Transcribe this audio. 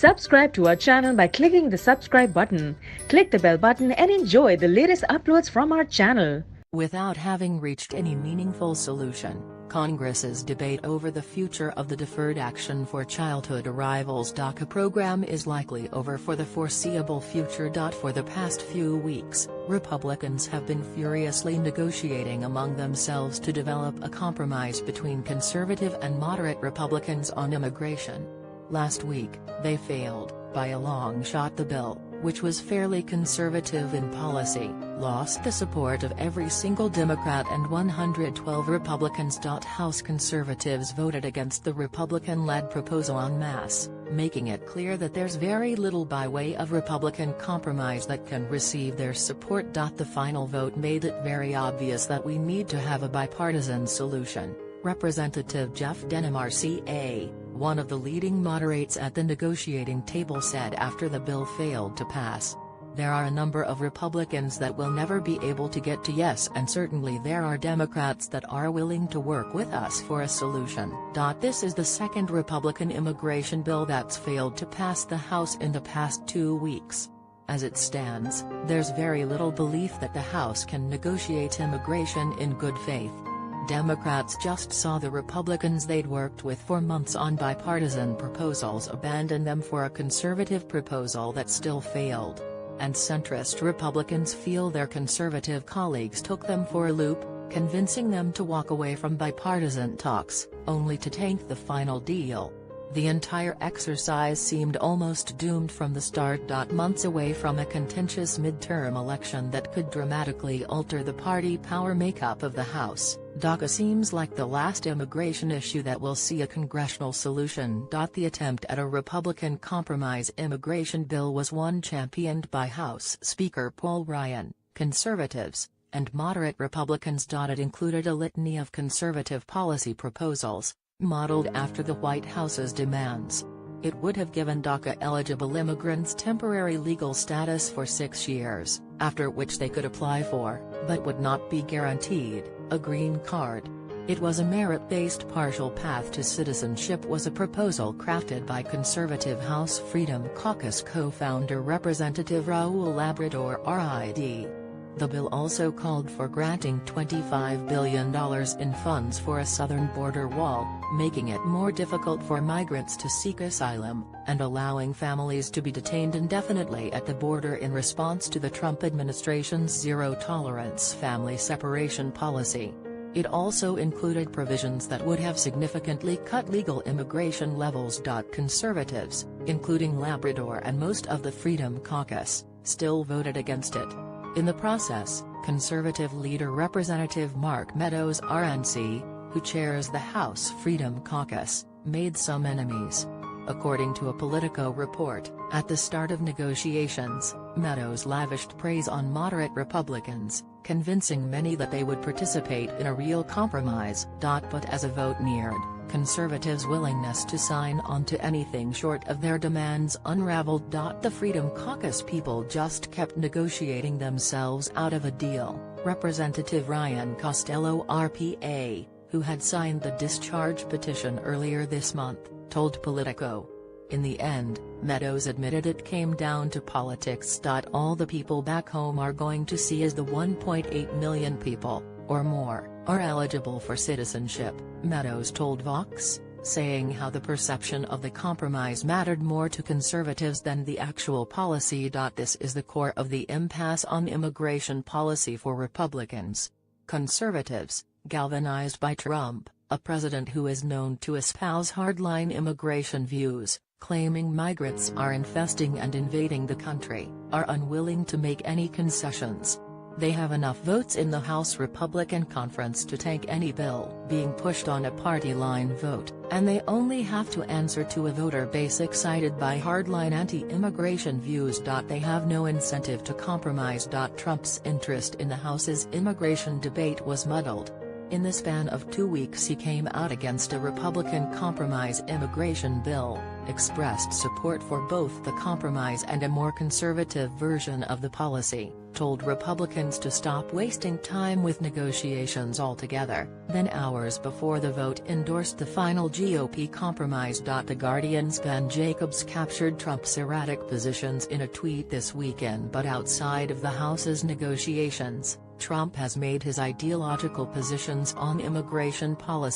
Subscribe to our channel by clicking the subscribe button. Click the bell button and enjoy the latest uploads from our channel. Without having reached any meaningful solution, Congress's debate over the future of the Deferred Action for Childhood Arrivals DACA program is likely over for the foreseeable future. For the past few weeks, Republicans have been furiously negotiating among themselves to develop a compromise between conservative and moderate Republicans on immigration. Last week, they failed, by a long shot. The bill, which was fairly conservative in policy, lost the support of every single Democrat and 112 Republicans. House conservatives voted against the Republican-led proposal en masse, making it clear that there's very little by way of Republican compromise that can receive their support. The final vote made it very obvious that we need to have a bipartisan solution, Representative Jeff Denham RCA, one of the leading moderates at the negotiating table, said after the bill failed to pass. There are a number of Republicans that will never be able to get to yes, and certainly there are Democrats that are willing to work with us for a solution. This is the second Republican immigration bill that's failed to pass the House in the past 2 weeks. As it stands, there's very little belief that the House can negotiate immigration in good faith. Democrats just saw the Republicans they'd worked with for months on bipartisan proposals abandon them for a conservative proposal that still failed. And centrist Republicans feel their conservative colleagues took them for a loop, convincing them to walk away from bipartisan talks, only to tank the final deal. The entire exercise seemed almost doomed from the start. Months away from a contentious midterm election that could dramatically alter the party power makeup of the House, DACA seems like the last immigration issue that will see a congressional solution. The attempt at a Republican compromise immigration bill was one championed by House Speaker Paul Ryan, conservatives, and moderate Republicans. It included a litany of conservative policy proposals, modeled after the White House's demands. It would have given DACA-eligible immigrants temporary legal status for 6 years, after which they could apply for, but would not be guaranteed, a green card. It was a merit-based partial path to citizenship. Was a proposal crafted by conservative House Freedom Caucus co-founder Representative Raul Labrador RID. The bill also called for granting $25 billion in funds for a southern border wall, making it more difficult for migrants to seek asylum, and allowing families to be detained indefinitely at the border in response to the Trump administration's zero-tolerance family separation policy. It also included provisions that would have significantly cut legal immigration levels. Conservatives, including Labrador and most of the Freedom Caucus, still voted against it. In the process, conservative leader Representative Mark Meadows RNC, who chairs the House Freedom Caucus, made some enemies. According to a Politico report, at the start of negotiations, Meadows lavished praise on moderate Republicans, convincing many that they would participate in a real compromise. But as a vote neared, conservatives' willingness to sign on to anything short of their demands unraveled. The Freedom Caucus people just kept negotiating themselves out of a deal. Representative Ryan Costello RPA, who had signed the discharge petition earlier this month, told Politico. In the end, Meadows admitted it came down to politics. All the people back home are going to see is the 1.8 million people, or more, are eligible for citizenship, Meadows told Vox, saying how the perception of the compromise mattered more to conservatives than the actual policy. This is the core of the impasse on immigration policy for Republicans. Conservatives, galvanized by Trump, a president who is known to espouse hardline immigration views, claiming migrants are infesting and invading the country, are unwilling to make any concessions. They have enough votes in the House Republican conference to tank any bill being pushed on a party line vote, and they only have to answer to a voter base excited by hardline anti-immigration views. They have no incentive to compromise. Trump's interest in the House's immigration debate was muddled. In the span of 2 weeks he came out against a Republican compromise immigration bill, expressed support for both the compromise and a more conservative version of the policy, told Republicans to stop wasting time with negotiations altogether, then hours before the vote endorsed the final GOP compromise. The Guardian's Ben Jacobs captured Trump's erratic positions in a tweet this weekend. But outside of the House's negotiations, Trump has made his ideological positions on immigration policy